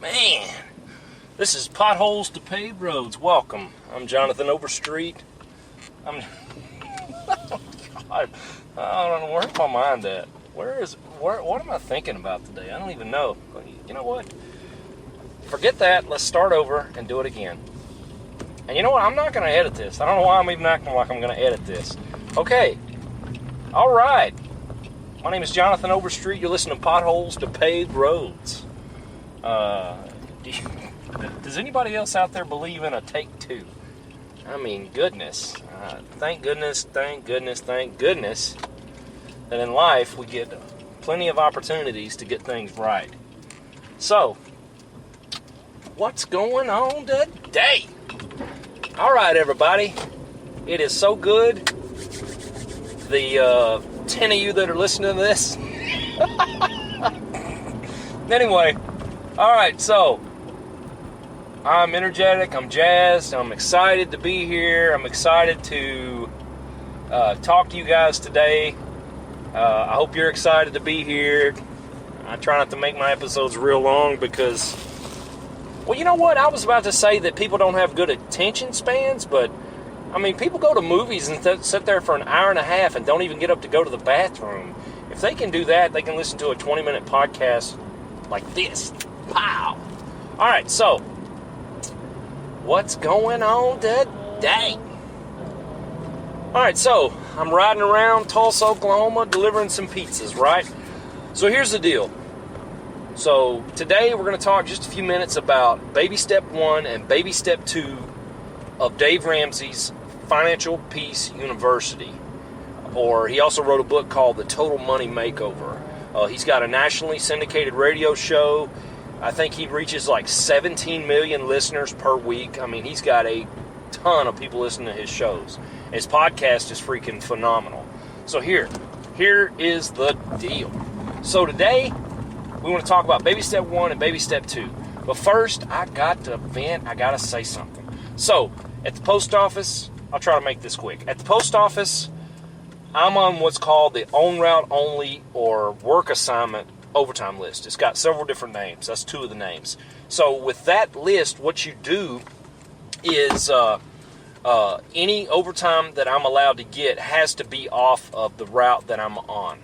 Man, this is Potholes to Paved Roads. Welcome. I'm Jonathan Overstreet. Oh, God. I don't know, where's my mind at? What am I thinking about today? I don't even know. You know what? Forget that. Let's start over and do it again. And you know what? I'm not going to edit this. I don't know why I'm even acting like I'm going to edit this. Okay. All right. My name is Jonathan Overstreet. You're listening to Potholes to Paved Roads. Does anybody else out there believe in a take two? I mean, goodness. Thank goodness that in life we get plenty of opportunities to get things right. So, what's going on today? All right, everybody. It is so good. The 10 of you that are listening to this. Anyway, all right, so I'm energetic, I'm jazzed, I'm excited to be here. I'm excited to talk to you guys today. I hope you're excited to be here. I try not to make my episodes real long because, well, you know what? I was about to say that people don't have good attention spans, but, I mean, people go to movies and sit there for an hour and a half and don't even get up to go to the bathroom. If they can do that, they can listen to a 20-minute podcast like this. Wow. All right, so what's going on today? All right, so I'm riding around Tulsa, Oklahoma, delivering some pizzas, right? So here's the deal. So today we're going to talk just a few minutes about baby step 1 and baby step 2 of Dave Ramsey's Financial Peace University. Or he also wrote a book called The Total Money Makeover. He's got a nationally syndicated radio show. I think he reaches like 17 million listeners per week. I mean, he's got a ton of people listening to his shows. His podcast is freaking phenomenal. So here is the deal. So today, we want to talk about baby step 1 and baby step 2. But first, I got to vent. I got to say something. So, at the post office, I'll try to make this quick. At the post office, I'm on what's called the on route only or work assignment overtime list. It's got several different names. That's 2 of the names. So with that list, what you do is any overtime that I'm allowed to get has to be off of the route that I'm on,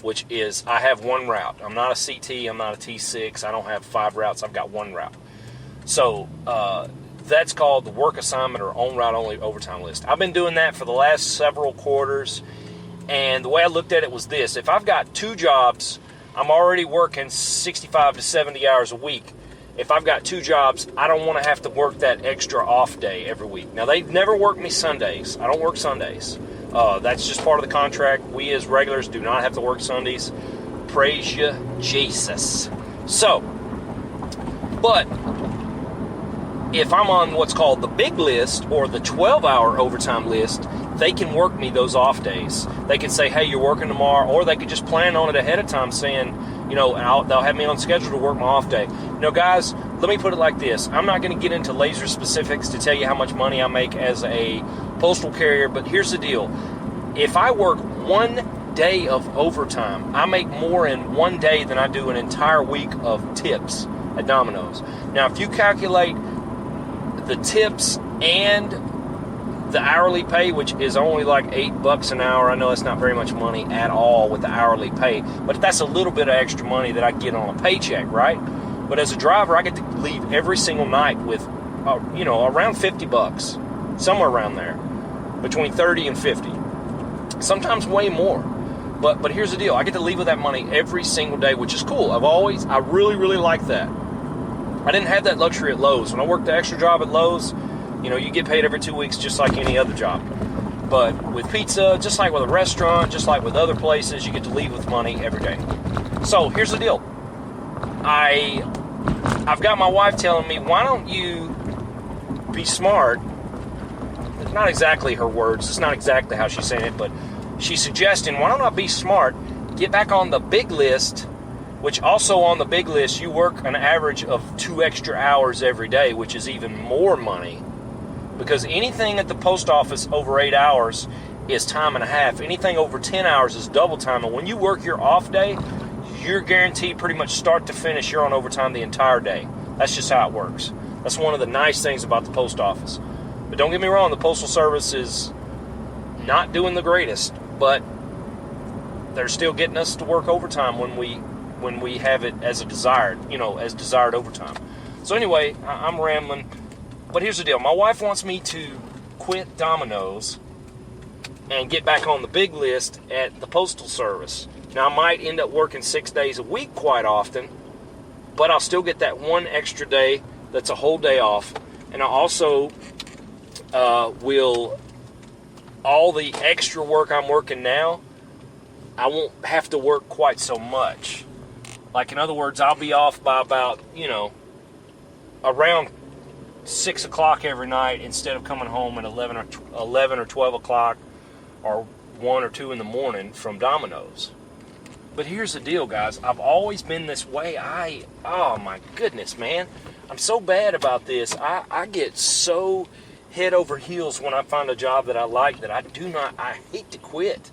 which is I have 1 route. I'm not a CT. I'm not a T6. I don't have 5 routes. I've got 1 route. So that's called the work assignment or on route only overtime list. I've been doing that for the last several quarters. And the way I looked at it was this. If I've got 2 jobs, I'm already working 65 to 70 hours a week. If I've got 2 jobs, I don't want to have to work that extra off day every week. Now, they've never worked me Sundays. I don't work Sundays. That's just part of the contract. We as regulars do not have to work Sundays. Praise you, Jesus. So, but if I'm on what's called the big list or the 12-hour overtime list, they can work me those off days. They can say, hey, you're working tomorrow, or they could just plan on it ahead of time saying, you know, they'll have me on schedule to work my off day. You know, guys, let me put it like this. I'm not going to get into laser specifics to tell you how much money I make as a postal carrier, but here's the deal. If I work 1 day of overtime, I make more in 1 day than I do an entire week of tips at Domino's. Now, if you calculate the tips and the hourly pay, which is only like $8 an hour. I know that's not very much money at all with the hourly pay, but that's a little bit of extra money that I get on a paycheck, right? But as a driver, I get to leave every single night with, around $50, somewhere around there, between 30 and 50, sometimes way more. But here's the deal: I get to leave with that money every single day, which is cool. I really, really like that. I didn't have that luxury at Lowe's. When I worked the extra job at Lowe's, you know, you get paid every 2 weeks just like any other job. But with pizza, just like with a restaurant, just like with other places, you get to leave with money every day. So here's the deal. I've got my wife telling me, why don't you be smart? It's not exactly her words. It's not exactly how she's saying it, but she's suggesting, why don't I be smart, get back on the big list, which also on the big list, you work an average of 2 extra hours every day, which is even more money. Because anything at the post office over 8 hours is time and a half. Anything over 10 hours is double time. And when you work your off day, you're guaranteed pretty much start to finish, you're on overtime the entire day. That's just how it works. That's one of the nice things about the post office. But don't get me wrong, the Postal Service is not doing the greatest, but they're still getting us to work overtime when we have it as a desired, as desired overtime. So anyway, I'm rambling, but here's the deal. My wife wants me to quit Domino's and get back on the big list at the Postal Service. Now, I might end up working 6 days a week quite often, but I'll still get that one extra day that's a whole day off. And I also will, all the extra work I'm working now, I won't have to work quite so much. Like, in other words, I'll be off by about, around 6 o'clock every night instead of coming home at 11 or 12 o'clock or 1 or 2 in the morning from Domino's. But here's the deal, guys. I've always been this way. Oh my goodness, man. I'm so bad about this. I get so head over heels when I find a job that I like that I hate to quit.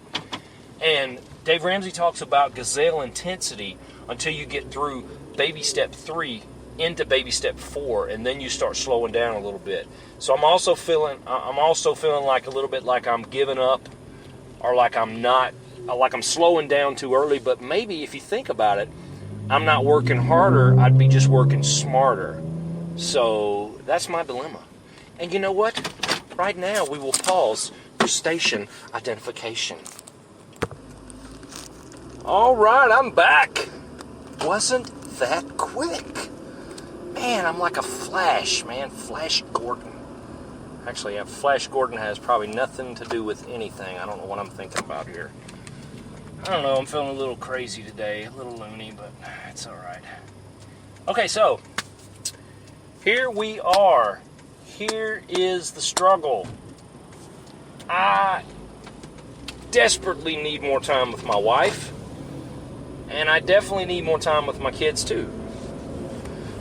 And Dave Ramsey talks about gazelle intensity until you get through baby step 3 into baby step 4, and then you start slowing down a little bit. So I'm also feeling like a little bit like I'm giving up, or like I'm slowing down too early. But maybe if you think about it, I'm not working harder, I'd be just working smarter. So that's my dilemma. And you know what? Right now we will pause for station identification. All right, I'm back. Wasn't that quick? Man, I'm like a Flash, man. Flash Gordon. Actually, Flash Gordon has probably nothing to do with anything. I don't know what I'm thinking about here. I don't know, I'm feeling a little crazy today, a little loony, but it's all right. Okay, so here we are. Here is the struggle. I desperately need more time with my wife, and I definitely need more time with my kids too.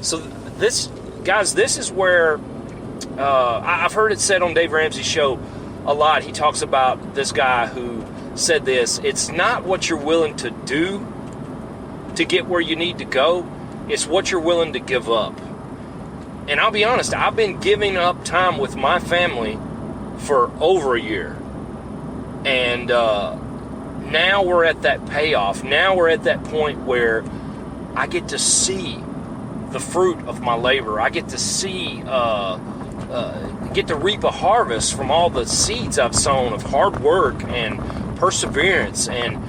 So this is where I've heard it said on Dave Ramsey Show a lot. He talks about this guy who said this: it's not what you're willing to do to get where you need to go, it's what you're willing to give up. And I'll be honest, I've been giving up time with my family for over a year. And now we're at that payoff. Now we're at that point where I get to see the fruit of my labor. I get to see, get to reap a harvest from all the seeds I've sown of hard work and perseverance and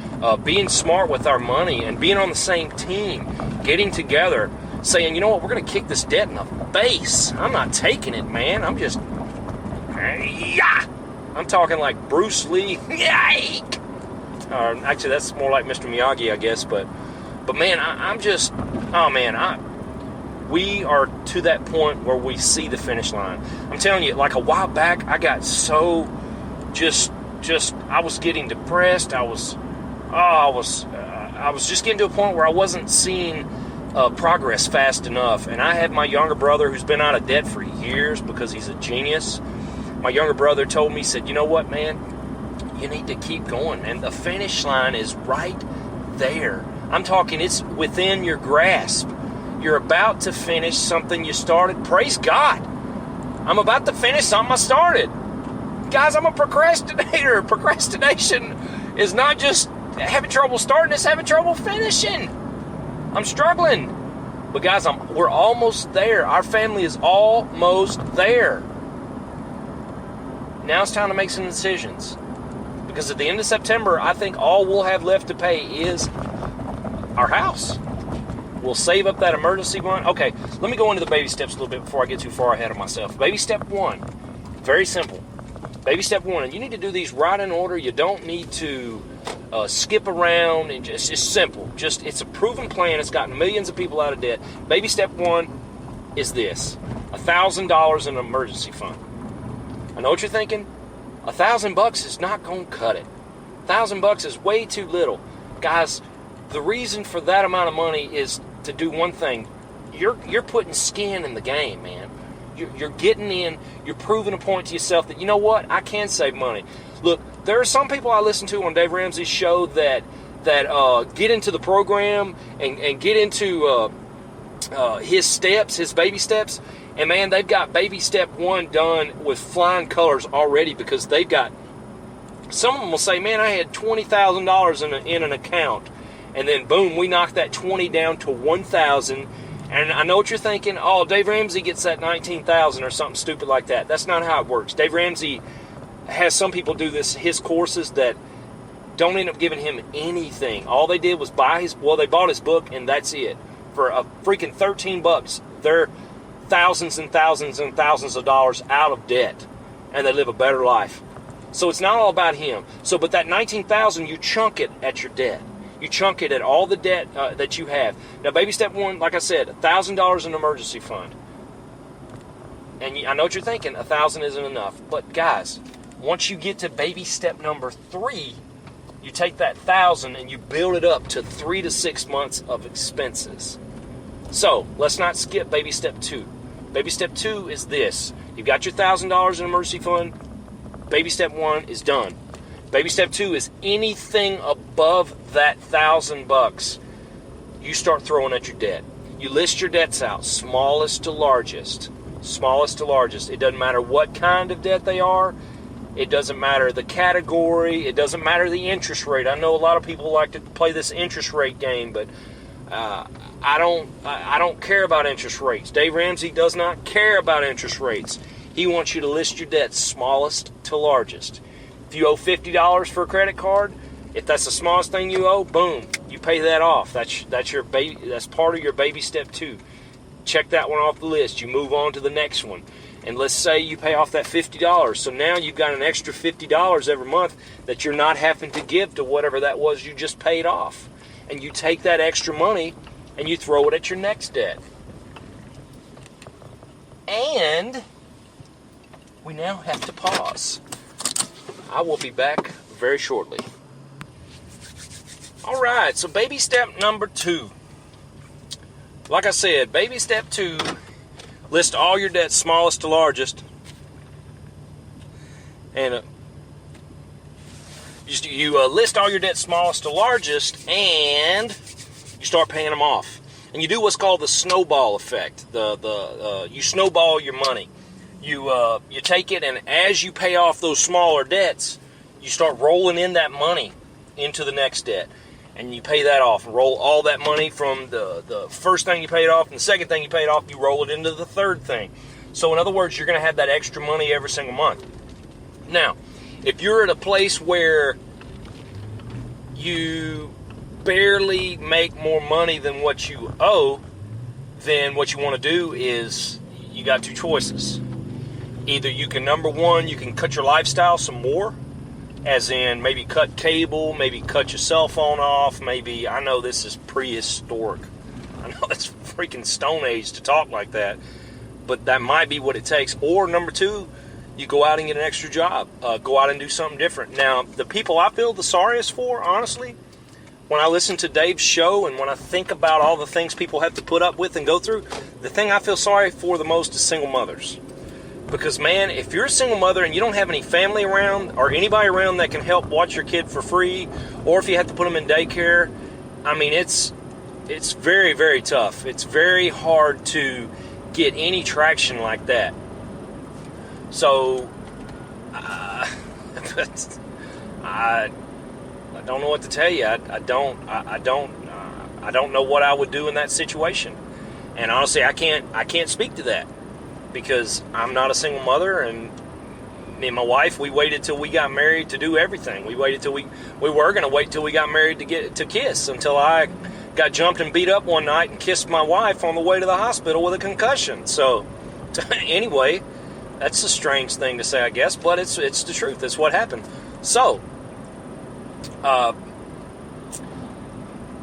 being smart with our money and being on the same team, getting together, saying, you know what, we're going to kick this debt in the face. I'm not taking it, man. I'm just, yeah. I'm talking like Bruce Lee. Actually, that's more like Mr. Miyagi, I guess. But man, we are to that point where we see the finish line. I'm telling you, like a while back, I got so I was getting depressed. I was just getting to a point where I wasn't seeing progress fast enough. And I had my younger brother, who's been out of debt for years because he's a genius. My younger brother told me, he said, you know what, man, you need to keep going. And the finish line is right there. I'm talking, it's within your grasp. You're about to finish something you started. Praise God. I'm about to finish something I started. Guys, I'm a procrastinator. Procrastination is not just having trouble starting, it's having trouble finishing. I'm struggling. But guys, we're almost there. Our family is almost there. Now it's time to make some decisions. Because at the end of September, I think all we'll have left to pay is our house. We'll save up that emergency fund. Okay, let me go into the baby steps a little bit before I get too far ahead of myself. Baby step 1, very simple. Baby step 1, and you need to do these right in order. You don't need to skip around. And it's just simple. It's a proven plan. It's gotten millions of people out of debt. Baby step 1 is this: $1,000 in an emergency fund. I know what you're thinking. $1,000 is not going to cut it. $1,000 is way too little. Guys, the reason for that amount of money is to do one thing. You're putting skin in the game, man. You're getting in. You're proving a point to yourself that, you know what, I can save money. Look, there are some people I listen to on Dave Ramsey's show that get into the program and get into his steps, his baby steps. And man, they've got baby step 1 done with flying colors already, because they've got, some of them will say, man, I had $20,000 in an account. And then boom, we knocked that 20 down to 1,000. And I know what you're thinking. Oh, Dave Ramsey gets that 19,000 or something stupid like that. That's not how it works. Dave Ramsey has some people do this, his courses, that don't end up giving him anything. All they did was they bought his book, and that's it. For a freaking $13, they're thousands and thousands and thousands of dollars out of debt, and they live a better life. So it's not all about him. But that 19,000, you chunk it at your debt. You chunk it at all the debt that you have. Now, baby step 1, like I said, $1,000 in emergency fund. And I know what you're thinking, 1,000 isn't enough. But guys, once you get to baby step number 3, you take that 1,000 and you build it up to 3 to 6 months of expenses. So let's not skip baby step 2. Baby step 2 is this. You've got your $1,000 in emergency fund. Baby step 1 is done. Baby step 2 is anything above that $1,000 you start throwing at your debt. You list your debts out, smallest to largest. Smallest to largest. It doesn't matter what kind of debt they are. It doesn't matter the category. It doesn't matter the interest rate. I know a lot of people like to play this interest rate game, but I don't care about interest rates. Dave Ramsey does not care about interest rates. He wants you to list your debts smallest to largest. If you owe $50 for a credit card, if that's the smallest thing you owe, boom, you pay that off. That's your baby. That's part of your baby step 2. Check that one off the list. You move on to the next one. And let's say you pay off that $50. So now you've got an extra $50 every month that you're not having to give to whatever that was you just paid off. And you take that extra money and you throw it at your next debt. And we now have to pause. I will be back very shortly. All right, so baby step number 2. Like I said, baby step 2, list all your debts smallest to largest. And you list all your debts smallest to largest, and you start paying them off. And you do what's called the snowball effect. You snowball your money. You take it, and as you pay off those smaller debts, you start rolling in that money into the next debt. And you pay that off, and roll all that money from the first thing you paid off and the second thing you paid off, you roll it into the third thing. So in other words, you're going to have that extra money every single month. Now, if you're at a place where you barely make more money than what you owe, then what you want to do is, you got 2 choices. Either you can, number 1, you can cut your lifestyle some more, as in maybe cut cable, maybe cut your cell phone off, maybe, I know this is prehistoric. I know it's freaking Stone Age to talk like that, but that might be what it takes. Or number 2, you go out and get an extra job. Go out and do something different. Now, the people I feel the sorriest for, honestly, when I listen to Dave's show and when I think about all the things people have to put up with and go through, the thing I feel sorry for the most is single mothers. Because, man, if you're a single mother and you don't have any family around or anybody around that can help watch your kid for free, or if you have to put them in daycare, I mean, it's very, very tough. It's very hard to get any traction like that. So, I don't know what to tell you. I don't know what I would do in that situation. And honestly, I can't speak to that, because I'm not a single mother, and me and my wife, we waited till we got married to do everything. We waited till we were going to wait till we got married to kiss, until I got jumped and beat up one night and kissed my wife on the way to the hospital with a concussion. So, anyway, that's a strange thing to say, I guess, but it's the truth. It's what happened. So,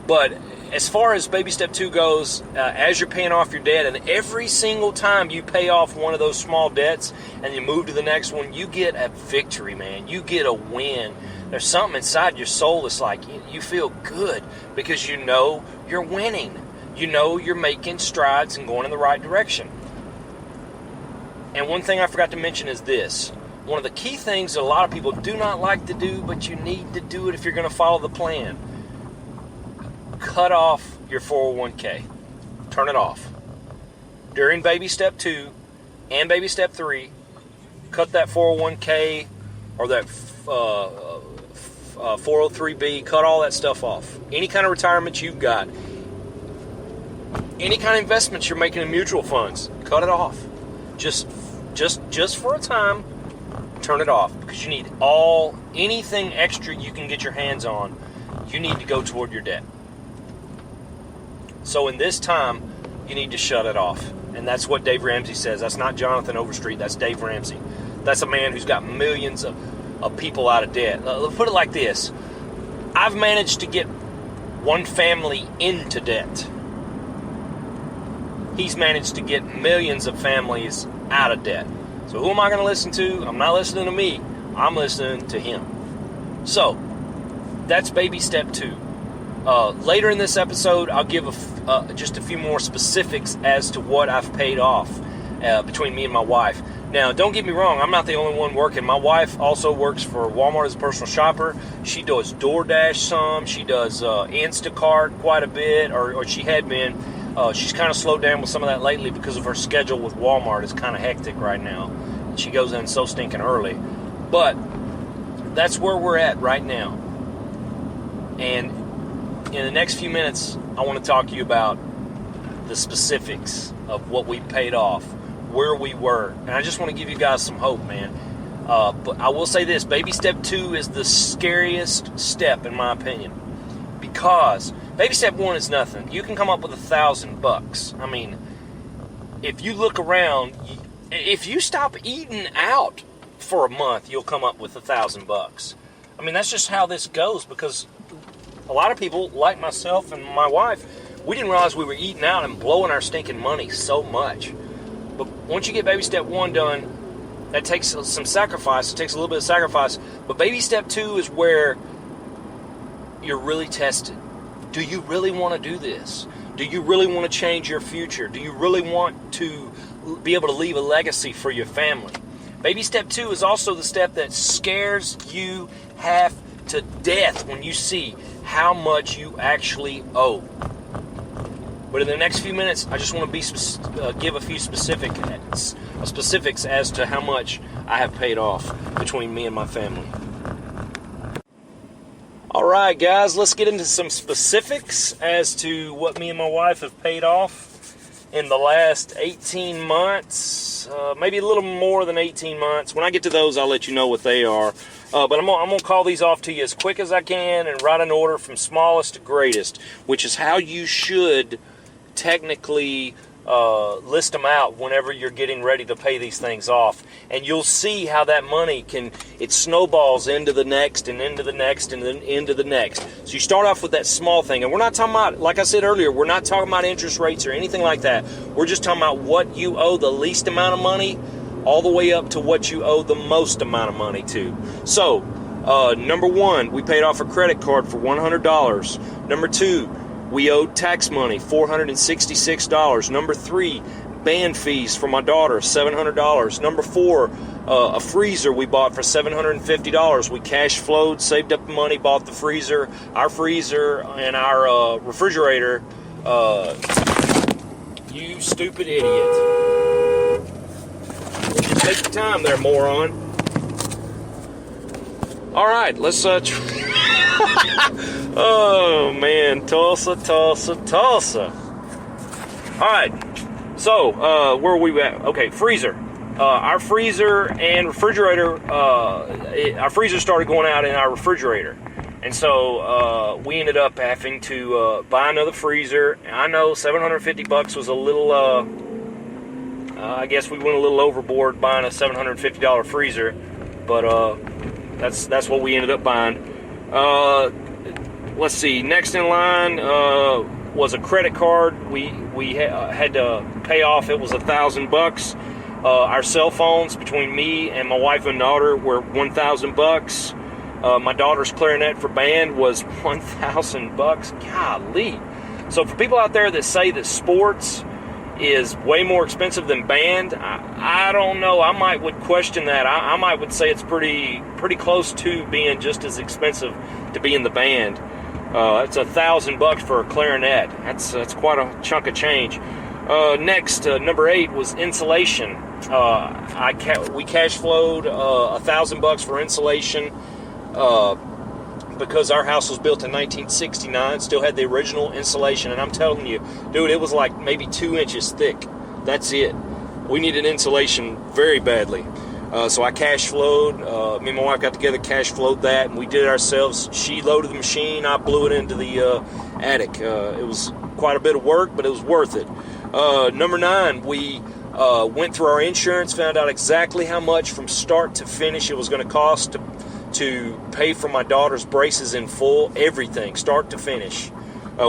but as far as baby step 2 goes, as you're paying off your debt, and every single time you pay off one of those small debts and you move to the next one, you get a victory, man. You get a win. There's something inside your soul that's like, you feel good because you know you're winning. You know you're making strides and going in the right direction. And one thing I forgot to mention is this. One of the key things that a lot of people do not like to do, but you need to do it if you're going to follow the plan. Cut off your 401k. turn it off. During baby step 2 and baby step 3, cut that 401k or that 403b, cut all that stuff off. Any kind of retirement you've got, any kind of investments you're making in mutual funds, cut it off. Just for a time, turn it off, because you need anything extra you can get your hands on, you need to go toward your debt. So in this time, you need to shut it off. And that's what Dave Ramsey says. That's not Jonathan Overstreet. That's Dave Ramsey. That's a man who's got millions of people out of debt. Let's put it like this. I've managed to get one family into debt. He's managed to get millions of families out of debt. So who am I going to listen to? I'm not listening to me. I'm listening to him. So, that's baby step 2. Later in this episode, I'll give just a few more specifics as to what I've paid off between me and my wife. Now, don't get me wrong, I'm not the only one working. My wife also works for Walmart as a personal shopper. She does DoorDash some. She does Instacart quite a bit, or she had been. She's kind of slowed down with some of that lately because of her schedule with Walmart is kind of hectic right now. She goes in so stinking early. But that's where we're at right now. And in the next few minutes, I want to talk to you about the specifics of what we paid off, where we were. And I just want to give you guys some hope, man. But I will say this, baby step 2 is the scariest step in my opinion. Because baby step 1 is nothing. You can come up with $1,000. I mean, if you look around, if you stop eating out for a month, you'll come up with $1,000. I mean, that's just how this goes, because a lot of people, like myself and my wife, we didn't realize we were eating out and blowing our stinking money so much. But once you get baby step 1 done, that takes some sacrifice. It takes a little bit of sacrifice. But baby step 2 is where you're really tested. Do you really want to do this? Do you really want to change your future? Do you really want to be able to leave a legacy for your family? Baby step 2 is also the step that scares you half to death when you see how much you actually owe. But in the next few minutes, I just want to give a few specifics as to how much I have paid off between me and my family. All right, guys, let's get into some specifics as to what me and my wife have paid off in the last 18 months, maybe a little more than 18 months. When I get to those, I'll let you know what they are. But I'm going to call these off to you as quick as I can and write an order from smallest to greatest, which is how you should technically list them out whenever you're getting ready to pay these things off. And you'll see how that money it snowballs into the next and into the next and then into the next. So you start off with that small thing. And we're not talking about, like I said earlier, we're not talking about interest rates or anything like that. We're just talking about what you owe the least amount of money all the way up to what you owe the most amount of money to. So, number 1, we paid off a credit card for $100. Number 2, we owed tax money, $466. Number 3, band fees for my daughter, $700. Number 4, a freezer we bought for $750. We cash flowed, saved up the money, bought the freezer. Our freezer and our refrigerator. You stupid idiot. Take your time there, moron. All right, let's oh, man. Tulsa. All right. So, where are we at? Okay, freezer. Our freezer and refrigerator, our freezer started going out in our refrigerator. And so, we ended up having to buy another freezer. I know $750 was a little, I guess we went a little overboard buying a $750 freezer. But, that's what we ended up buying. Let's see. Next in line was a credit card. We had to pay off. It was $1,000. Our cell phones between me and my wife and daughter were $1,000. My daughter's clarinet for band was $1,000. Golly! So for people out there that say that sports is way more expensive than band, I don't know. I would question that. I would say it's pretty close to being just as expensive to be in the band. That's $1,000 for a clarinet. That's quite a chunk of change. Next, number 8 was insulation. We cash flowed $1,000 for insulation because our house was built in 1969, still had the original insulation, and I'm telling you, dude, it was like maybe 2 inches thick. That's it. We needed insulation very badly. So I cash flowed. Me and my wife got together, cash flowed that, and we did it ourselves. She loaded the machine. I blew it into the attic. It was quite a bit of work, but it was worth it. Number 9, we went through our insurance, found out exactly how much from start to finish it was going to cost to pay for my daughter's braces in full, everything, start to finish.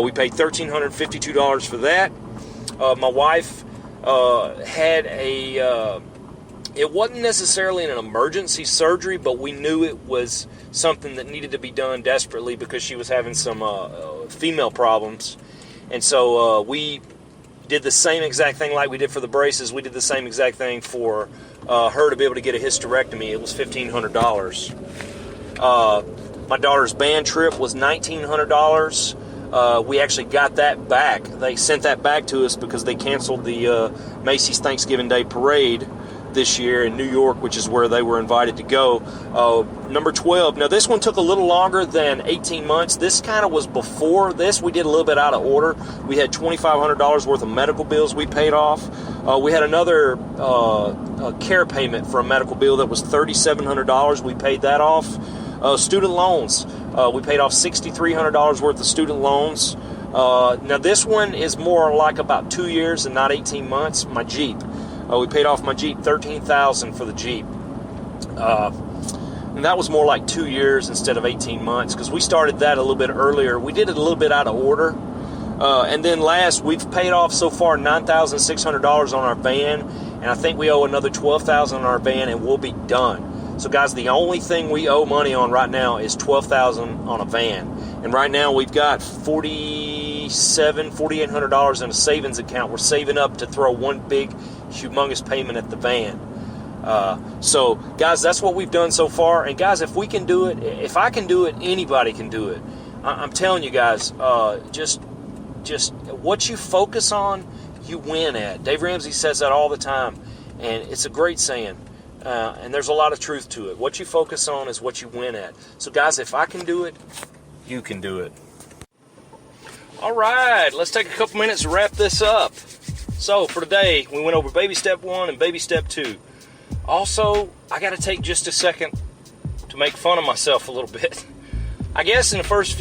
We paid $1,352 for that. My wife had it wasn't necessarily an emergency surgery, but we knew it was something that needed to be done desperately because she was having some female problems. And so we did the same exact thing like we did for the braces. We did the same exact thing for her to be able to get a hysterectomy. It was $1,500. My daughter's band trip was $1,900. We actually got that back. They sent that back to us because they canceled the Macy's Thanksgiving Day Parade this year in New York, which is where they were invited to go. Number 12. Now, this one took a little longer than 18 months. This kind of was before this. We did a little bit out of order. We had $2,500 worth of medical bills we paid off. We had another care payment for a medical bill that was $3,700. We paid that off. Student loans. We paid off $6,300 worth of student loans. Now, this one is more like about 2 years and not 18 months. My Jeep. We paid off my Jeep, $13,000 for the Jeep. And that was more like 2 years instead of 18 months because we started that a little bit earlier. We did it a little bit out of order. And then last, we've paid off so far $9,600 on our van, and I think we owe another $12,000 on our van, and we'll be done. So, guys, the only thing we owe money on right now is $12,000 on a van. And right now we've got $4,800 in a savings account. We're saving up to throw one big, humongous payment at the van. So, guys, that's what we've done so far. And, guys, if we can do it, if I can do it, anybody can do it. I'm telling you, guys, just what you focus on, you win at. Dave Ramsey says that all the time, and it's a great saying. And there's a lot of truth to it. What you focus on is what you win at. So, guys, if I can do it, you can do it. All right, let's take a couple minutes to wrap this up. So, for today, we went over baby step 1 and baby step 2. Also, I got to take just a second to make fun of myself a little bit. I guess in the first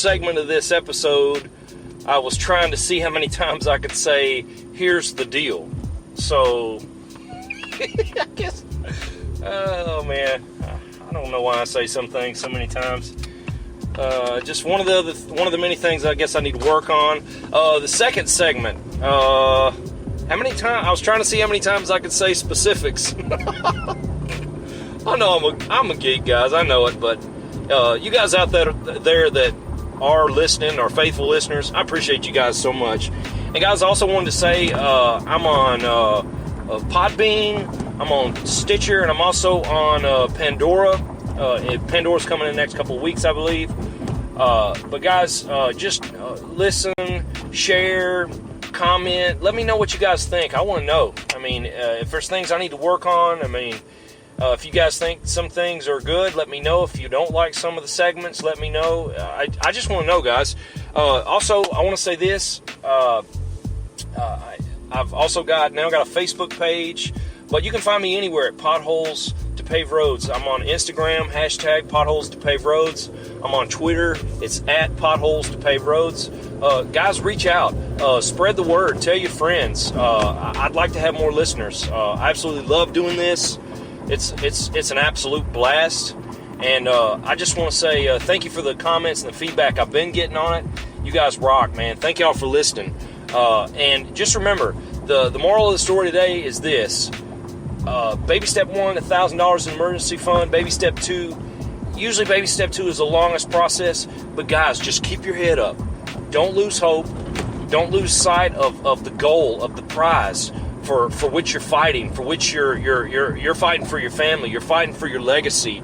segment of this episode, I was trying to see how many times I could say, here's the deal. So, I guess, oh man, I don't know why I say some things so many times. Just one of the many things I guess I need to work on. The second segment, how many times, I was trying to see how many times I could say specifics. I know I'm a geek, guys, I know it, but you guys out there that are listening, are faithful listeners, I appreciate you guys so much. And guys, I also wanted to say I'm on Podbean, I'm on Stitcher, and I'm also on Pandora. Pandora's coming in the next couple of weeks, I believe. But guys, just listen, share, comment. Let me know what you guys think. I want to know. I mean, if there's things I need to work on, I mean, if you guys think some things are good, let me know. If you don't like some of the segments, let me know. I just want to know, guys. Also, I want to say this. I've also got a Facebook page, but you can find me anywhere at Potholes to Pave Roads. I'm on Instagram, hashtag Potholes to Pave Roads. I'm on Twitter. It's at Potholes to Pave Roads. Guys, reach out. Spread the word. Tell your friends. I'd like to have more listeners. I absolutely love doing this. It's an absolute blast. And I just want to say thank you for the comments and the feedback I've been getting on it. You guys rock, man. Thank y'all for listening. And just remember, the moral of the story today is this. Baby step 1, $1,000 in emergency fund. Baby step 2, usually baby step 2 is the longest process. But guys, just keep your head up. Don't lose hope. Don't lose sight of the goal, of the prize for which you're fighting, for which you're fighting for your family. You're fighting for your legacy.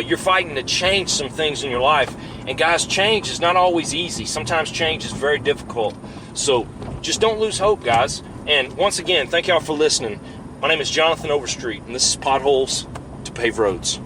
You're fighting to change some things in your life. And guys, change is not always easy. Sometimes change is very difficult. So just don't lose hope, guys. And once again, thank y'all for listening. My name is Jonathan Overstreet, and this is Potholes to Pave Roads.